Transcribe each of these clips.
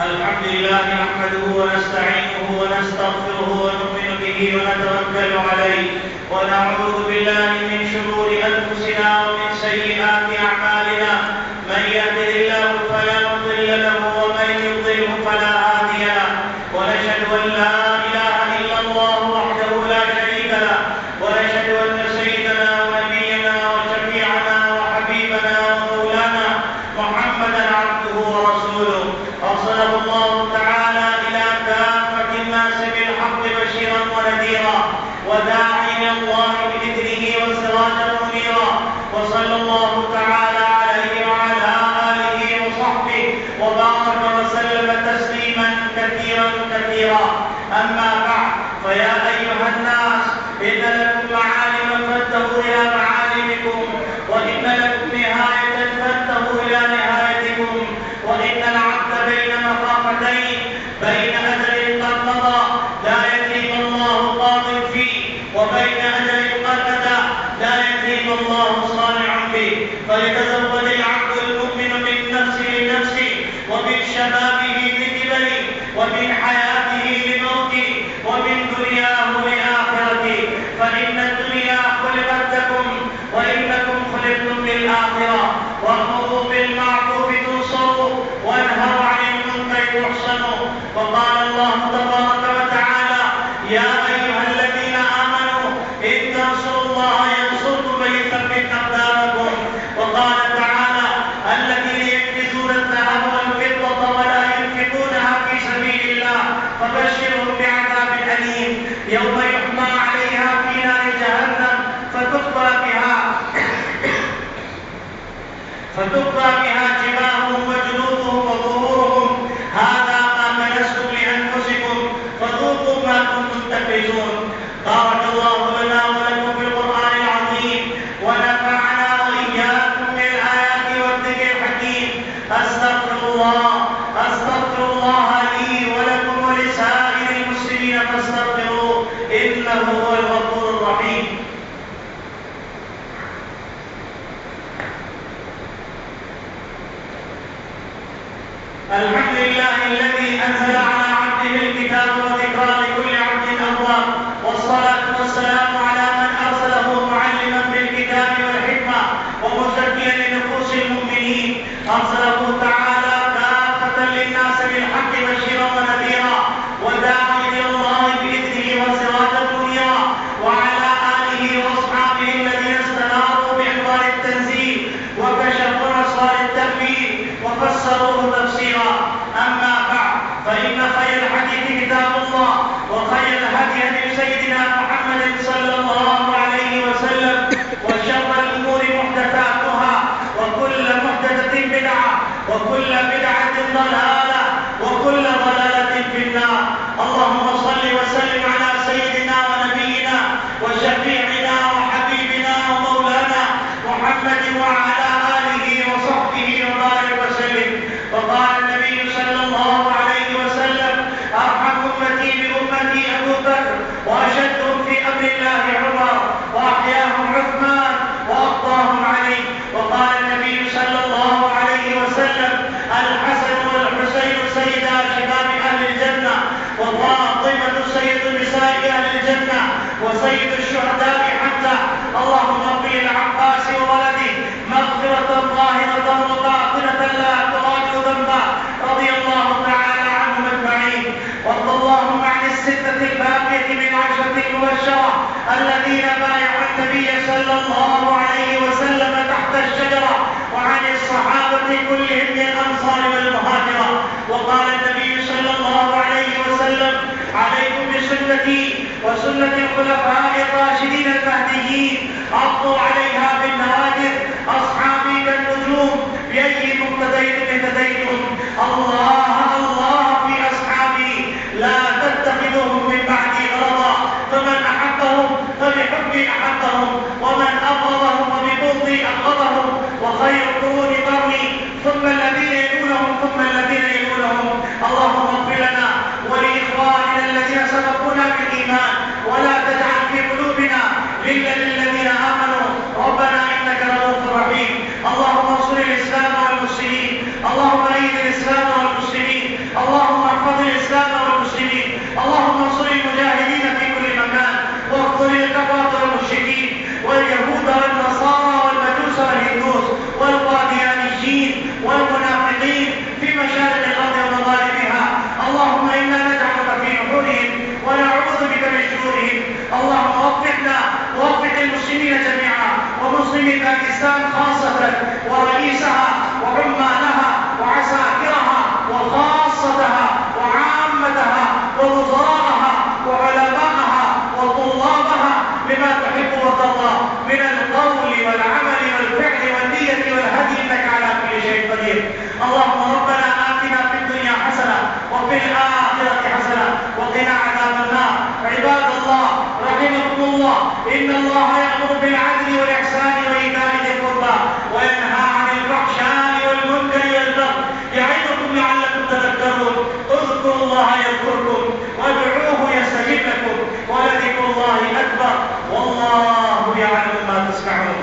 الحمد لله نحمده ونستعينه ونستغفره ونؤمن به ونتوكل عليه ونعوذ بالله من شرور أنفسنا ومن سيئات أعمالنا من يهده الله فلا مضل له ومن يضلل فلا هادي له ونشهد أن لا إله إلا الله وحده لا شريك له ونشهد أن سيدنا ونبينا وشفيعنا وحبيبنا ومولانا محمدا عبده ورسوله أرسله الله تعالى إلى كافة الناس بالحق بشيرا ونذيرا وداعيا إلى الله بإذنه وسراجا منيرا وصلى الله تعالى عليه وعلى آله وصحبه وبارك وسلم تسليما كثيرا كثيرا. أما بعد، فيا أيها الناس، إن لكم معالم فانتهوا إلى معالمكم، وإن لكم نهاية فانتهوا إلى نهايتكم، وإن العبد بين مخافتين، بين أجل قد مضى لا يتيم الله قاض فيه، وبين أجل قد أتى لا يتيم الله صانع فيه. فليتزود العبد المؤمن من نفسه لنفسه، ومن شبابه لكبره، ومن حياته لموته، ومن دنياه لآخرته، فإن الدنيا خلقت لكم وإنكم خلقتم للآخرة. وأمروا بالمعروف تنصروا وانهوا عن المنكر تحصنوا. وقال الله تبارك وتعالى: يا أيها الذين آمنوا إن تنصروا الله ينصركم ويثبت أقدامكم. وقال تعالى: الذين يكنزون الذهب والفضة ولا ينفقونها في سبيل الله فبشرهم بعذاب أليم يوم يحمى عليها في نار جهنم فتقطع بها جباههم وجنوبهم وظهورهم، هذا ما كنزتم لأنفسكم فذوقوا ما كنتم تكنزون. بارك الله لنا ولكم في القرآن العظيم، ونفعنا وإياكم بالآيات والذكر الحكيم. أستغفر الله لي ولكم ولسائر المسلمين فاستغفروه إنه هو الغفور الرحيم. الحمد لله الذي أنزل على عبده الكتاب وذكرى لكل عبد أواب، والصلاة والسلام على من أرسله معلما بالكتاب والحكمة ومزكيا لنفوس المؤمنين. أرسله تعالى كافة للناس بالحق بشيرا ونذيرا وداعيا إلى الله بإذنه وسراجا منيرا، وعلى آله وأصحابه الذين استناروا بإحضار التنزيل وكشفوا أسرار التأويل وفسروه تفسيرا. أما بعد، فإن خير الحديث كتاب الله، وخير الهدي هدي سيدنا محمد صلى الله عليه وسلم، وشر الأمور محدثاتها ضلالة وكل ضلالة في النار. اللهم صل وسلم على سيدنا ونبينا وشفيعنا وحبيبنا ومولانا محمد وعلى آله وصحبه وبارك وسلم. وقال النبي صلى الله عليه وسلم: أرحم أمتي بأمتي أبو بكر، وأشدهم في أمر الله عمر، وأحياهم عثمان، وأقضاهم علي. وقال النبي صلى الله عليه وسلم: الحسن والحسين سيدا شباب أهل الجنة، وفاطمة سيد نساء أهل الجنة، وسيد الشهداء حمزة. اللهم اغفر للعباس وولده مغفرة ظاهرة وباطنة لا تغادر ذنبا، رضي الله تعالى عنهم أجمعين. وارض اللهم عن الستة الباقية من العشرة المبشرة الذين بايعوا النبي صلى الله عليه وسلم تحت الشجرة، وعن الصحابة كلهم من الأنصار والمهاجرة. وقال النبي صلى الله عليه وسلم: عليكم بسنتي وسنة الخلفاء الراشدين المهديين، عضوا عليها بالنواجذ، أصحابي كالنجوم، بأي مقتديتم اهتديتم. الله الله في أصحابي، لا تتخذوهم من بعدي غرضا، فمن أحبهم فبحبي أحبهم، ومن أبغضهم فببغضي أبغضهم. وخير القرون قرني، ثم الذين يلونهم، ثم الذين يلونهم. اللهم اغفر لنا ولإخواننا الذين سبقونا بالإيمان، ولا تجعل في قلوبنا غلا للذين آمنوا، ربنا إنك رؤوف رحيم. اللهم انصر الإسلام والمسلمين، اللهم أيد الإسلام والمسلمين، اللهم احفظ الإسلام والمسلمين، اللهم انصر المجاهدين في كل مكان، واقتل الكفرة والمشركين واليهود والنصارى والمجوس والهندوس والقاديانيين والمنافقين في مشارق الأرض ومغاربها. اللهم إنا نجعلك في نحورهم ونعوذ بك من شرورهم. اللهم وفقنا ووفق المسلمين جميعا، ومسلمي باكستان خاصة، ورئيسها وعمالها وعساكرها وخاصتها وعامتها ووزراءها وعلماءها وطلابها، لما تحب وترضى من القول والعمل والفعل والنية والهدي، إنك على كل شيء قدير. اللهم ربنا آتنا في الدنيا حسنة وفي الآخرة حسنة وقنا عذاب النار. عباد الله رحمكم الله، إن الله يأمر بالعدل والإحسان وإيتاء ذي القربى، وينهى عن الفحشاء والمنكر والبغي، يعظكم لعلكم تذكرون. اذكروا الله يذكركم، وادعوه يستجب لكم، ولذكر الله أكبر، والله يعلم ما تصنعون.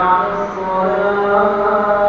على الصلاة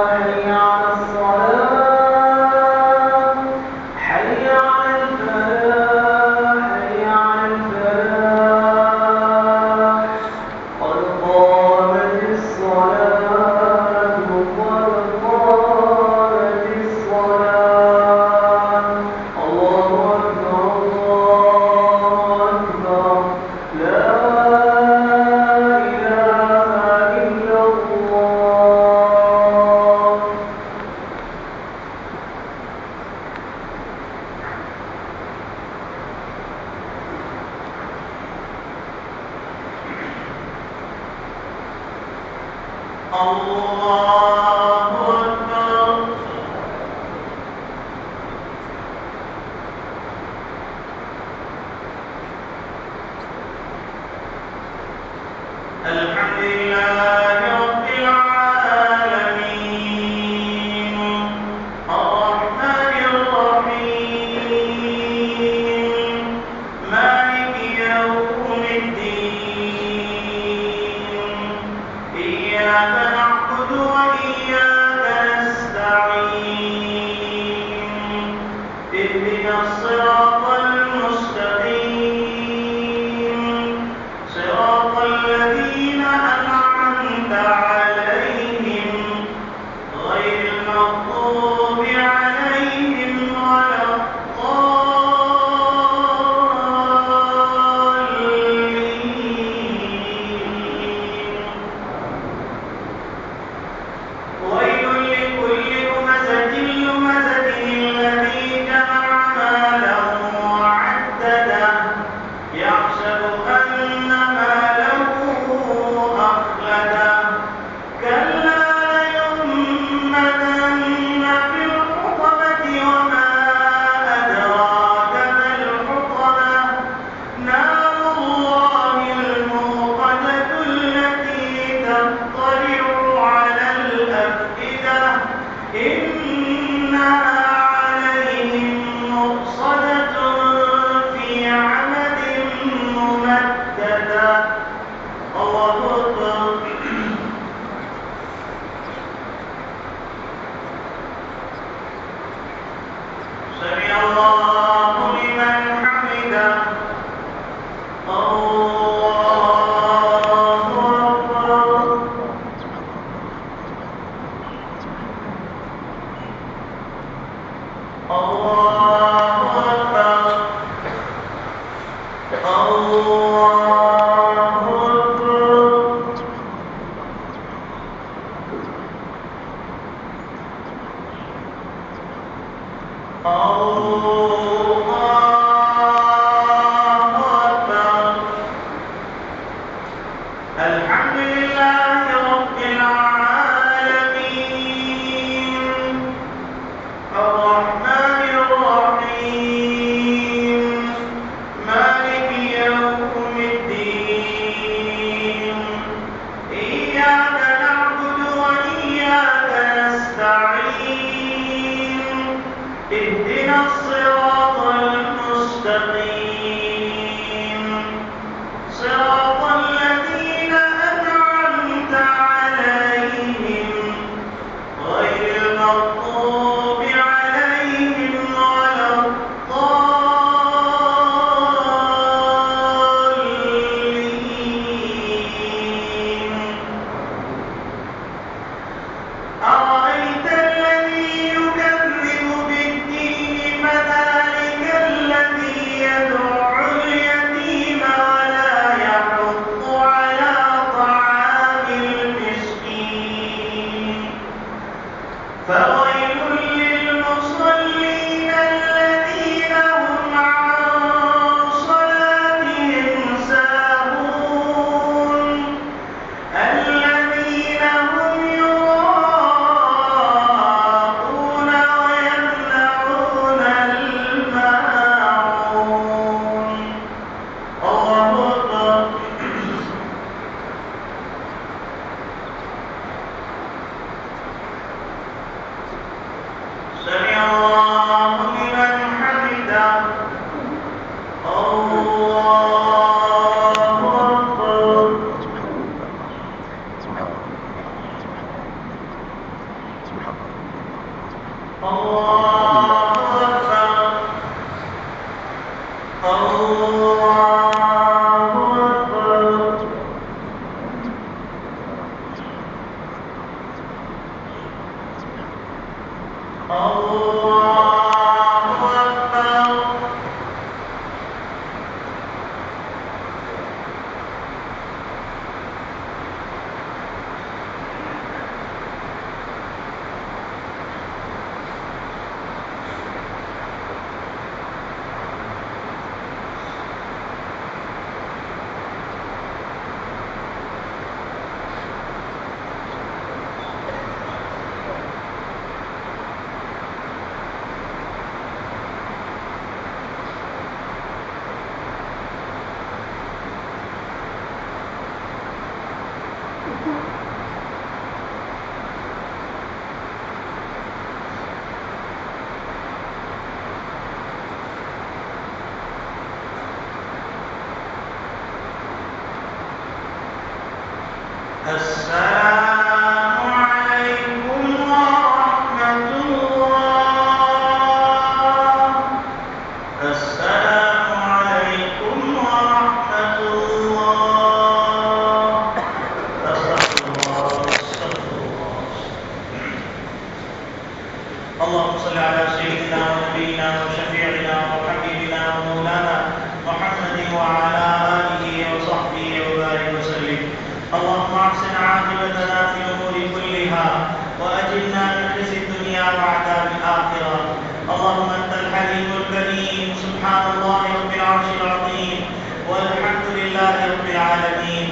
صراط الذين أنعمت السلام عليكم ورحمة الله. السلام عليكم ورحمة الله. أستغفر الله أستغفر الله. اللهم صل على سيدنا ونبينا وشفيعنا وحبيبنا ومولانا محمد وعلى آله وصحبه وبارك وسلم. اللهم احسن عاقبتنا في الامور كلها واجرنا من خزي الدنيا وعذاب الاخره. اللهم انت الحليم الكريم سبحان الله رب العرش العظيم والحمد لله رب العالمين.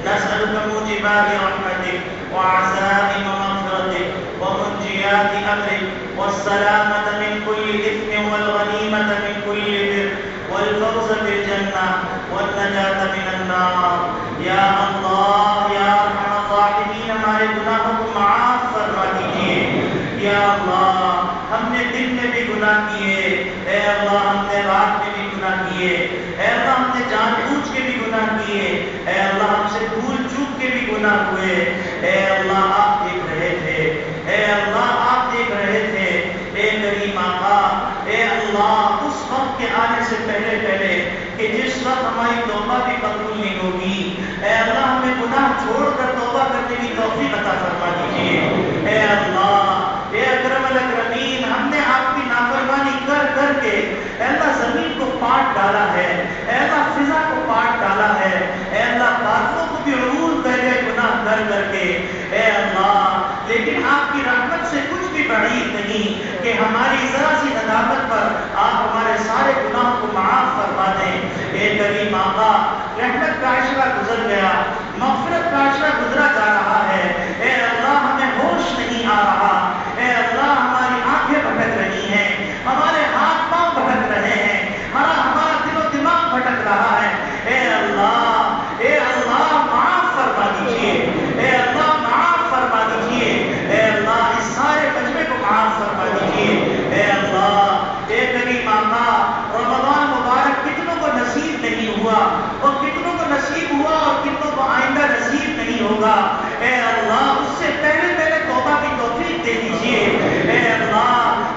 نسالك موجبات رحمتك وعزائم مغفرتك ومنجيات امرك والسلامه من كل اثم والغنيمه من كل بر والفوز بالجنه والنجاه من النار. یا اللہ یا ارحم الراحمین ہمارے گناہوں کو معاف فرما دیجیے. یا اللہ ہم نے دن میں بھی گناہ کیے، اے اللہ ہم نے رات میں بھی گناہ کیے، اے اللہ ہم نے جان بوجھ کے بھی گناہ کیے، اے اللہ ہم سے بھول چوک کے بھی گناہ ہوئے. اے اللہ آپ دیکھ رہے تھے، اے اللہ آپ دیکھ رہے تھے. اے کریم آقا، اے اللہ اس وقت کے آنے سے پہلے کہ جس وقت ہماری توبہ بھی قبول نہیں ہوگی، اے اللہ ہمیں گناہ چھوڑ کر توبہ کرنے کی توفیق عطا فرما دیجیے. اے اللہ اے اکرم الاکرمین، ہم نے آپ کی نافرمانی کر کر کے اے اللہ زمین کو پاٹ ڈالا ہے، اے اللہ فضا کو پاٹ ڈالا ہے، اے اللہ باتوں کو بھی عبور کر گئے گناہ کر کر کے. اے اللہ لیکن آپ کی رحمت سے کچھ بھی بعید نہیں کہ ہماری ذرا سی ندامت پر آپ ہمارے سارے گناہوں کو معاف فرما دیں. اے کریم آقا رحمت کا عشرہ گزر گیا، مغفرت کا عشرہ گزرا جا رہا ہے. اے اللہ ہمیں ہوش نہیں آ رہا. اے اللہ ہماری آنکھیں بھٹک رہی ہیں، ہمارے ہاتھ پاؤں بھٹک رہے ہیں، ہمارا دل و دماغ بھٹک رہا ہے. اے اللہ معاف فرما دیجیے. اے اللہ معاف فرما دیجیے. اے اللہ اس سارے مجمع کو معاف فرما دیجیے. اے اللہ اے کریم آقا رمضان مبارک کتنوں کو نصیب نہیں ہوا اور کتنوں کو نصیب ہوا اور کتنوں کو آئندہ نصیب نہیں ہوگا. اے اللہ اس سے پہلے توبہ کی توفیق دے دیجیے. اے اللہ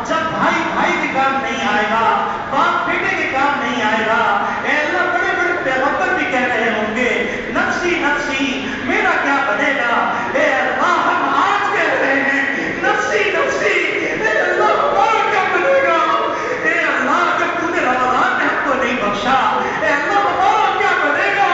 جب بھائی کے کام نہیں آئے گا، باپ بیٹے کے کام نہیں آئے گا، اے اللہ بڑے بڑے پیغمبر بھی کہہ رہے ہوں گے نفسی نفسی میرا کیا بنے گا. اے اللہ ہم آج کہہ رہے ہیں نفسی نفسی، اے اللہ ہمارا کیا بنے گا. اے اللہ جب تو نے رمضان میں ہم کو نہیں بخشا، اے اللہ ہمارا کیا بنے گا.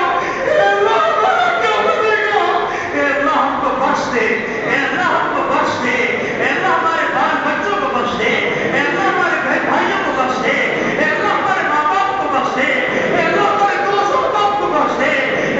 اے اللہ ہمارا کیا بنے گا. اے اللہ ہم کو بخش دے. اے اللہ ہم کو بخش دے. اے اللہ ہمارے بال بچوں کو بخش دے. اے اللہ ہمارے بہن بھائیوں کو بخش دے. اے اللہ ہمارے ماں باپ کو بخش دے. اے اللہ ہمارے دوست احباب کو بخش دے.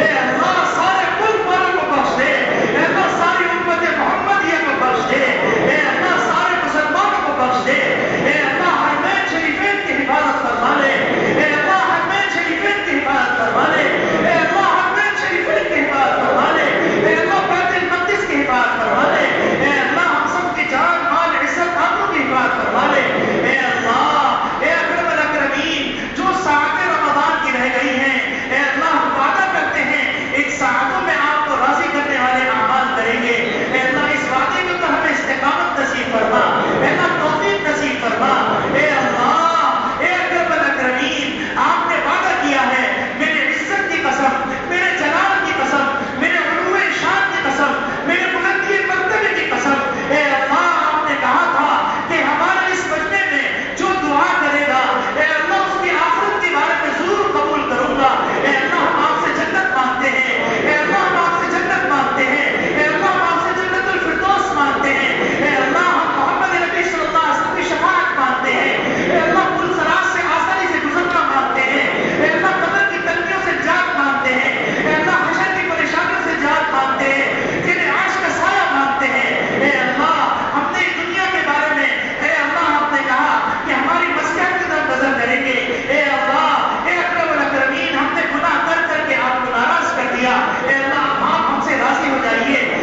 اے اللہ سارے ملک والوں کو بخش دے. اے اللہ ساری امت محمدیہ کو بخش دے. اے اللہ سارے مسلمانوں کو بخش دے. اے اللہ حرمین شریفین کی حفاظت فرما لے. اے اللہ حرمین شریفین کی حفاظت فرما لے. اے اللہ حرمین شریفین کی حفاظت فرما لے. اے اللہ بیت المقدس کی حفاظت فرما لے. اے اللہ ہم سب کی جان مال عزت آبرو کی حفاظت فرما لے. اے اللہ اے اکرم الاکرمین جو ساعتیں رمضان کی رہ گئی ہیں، اے اللہ ہم وعدہ کرتے ہیں ایک ساعتوں میں آپ کو راضی کرنے والے اعمال کریں گے. اے اللہ اس وعدے میں تو ہمیں استقامت نصیب فرما. اے اللہ توفیق نصیب فرما. اے اللہ اے اکرم الاکرمین آپ نے وعدہ کیا ہے، میرے عزت کی قسم، میرے جلال کی قسم، میرے علو شان کی قسم، میرے بلندی مرتبے کی قسم. اے اللہ آپ نے کہا تھا کہ ہمارے اس مجمع میں جو دعا کرے گا، اے اللہ اس کی آخرت کے بارے میں ضرور قبول کروں گا. اے اللہ ہم آپ سے جنت مانگتے ہیں. اے اللہ ہم آپ سے جنت مانگتے ہیں. اے اللہ ہم آپ سے جنت الفردوس مانگتے ہیں. اے اللہ ہم محمد نبی صلی اللہ علیہ وسلم کی شفاعت مانگتے ہیں. اے اللہ پل صراط سے آسانی سے گزرنا مانگتے ہیں. اے اللہ قبر کی تنگیوں سے نجات مانگتے ہیں. اے اللہ حشر کی پریشانیوں سے نجات مانگتے ہیں. تیرے عرش کا سایہ مانگتے ہیں. اے اللہ ہم نے دنیا کے بارے میں اے اللہ آپ نے کہا کہ ہماری مسکن کی طرف نظر کریں گے. اے اللہ اے اکرم الاکرمین ہم نے گناہ کر کر کے آپ کو ناراض کر دیا. اے اللہ آپ ہم سے راضی ہو جائیے.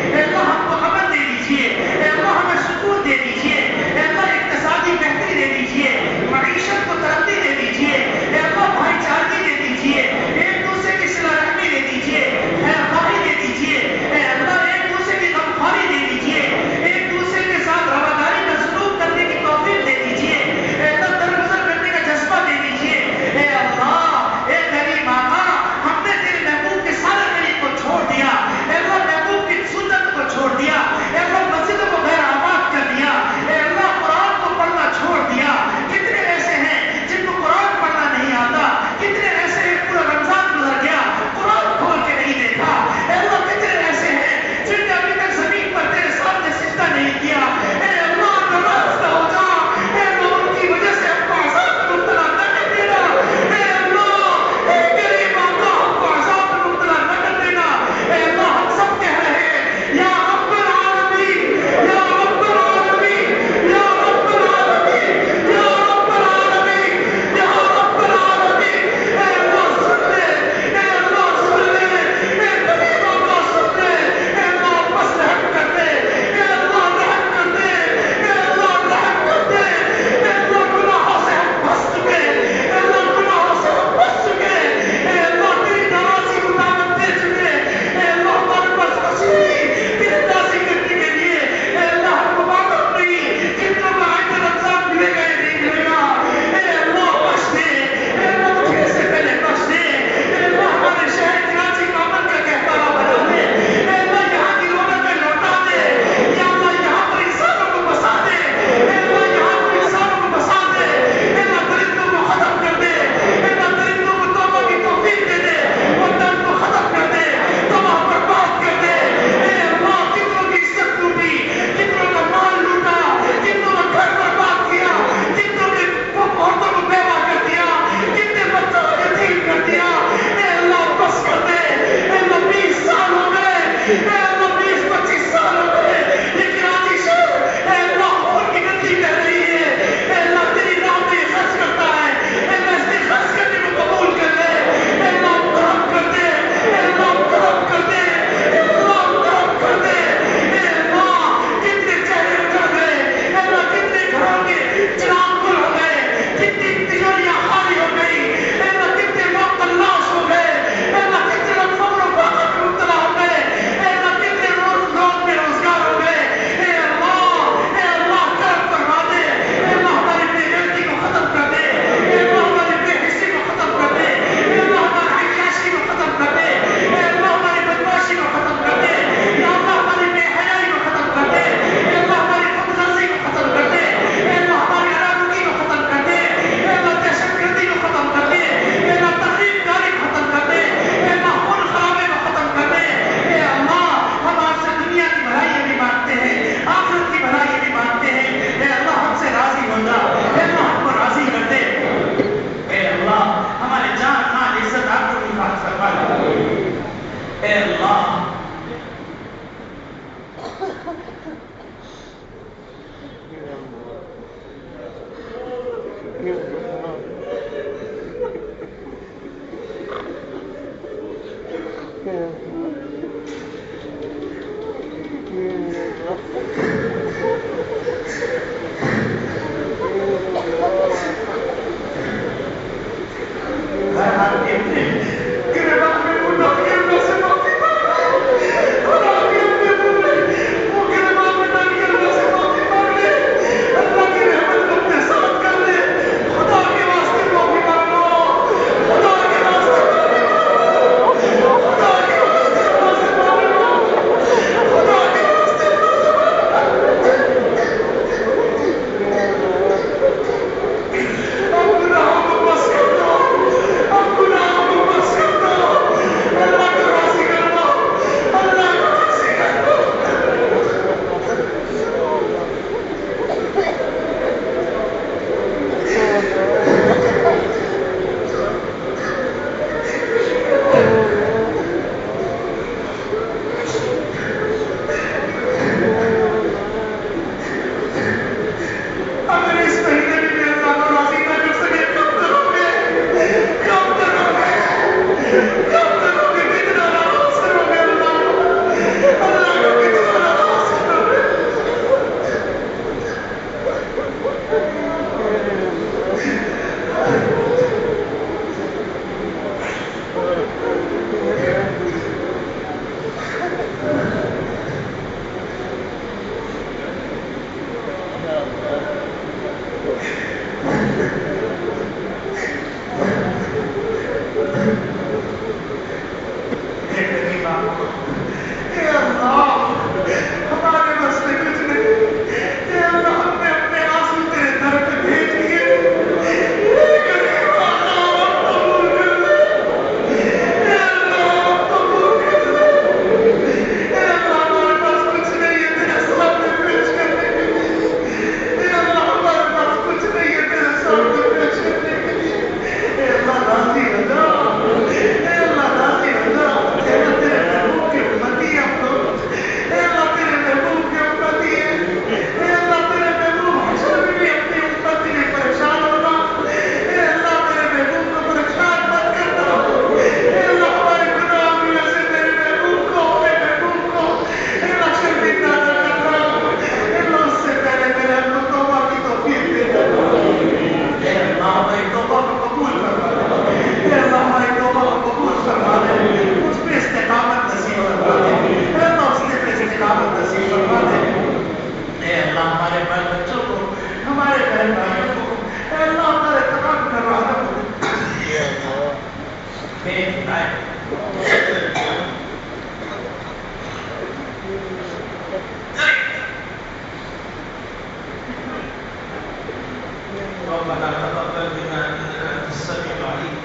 ربنا تقبل منا انك انت السميع العليم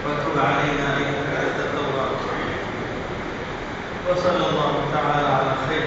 وتب علينا انك انت التواب الرحيم وصلى الله تعالى على خير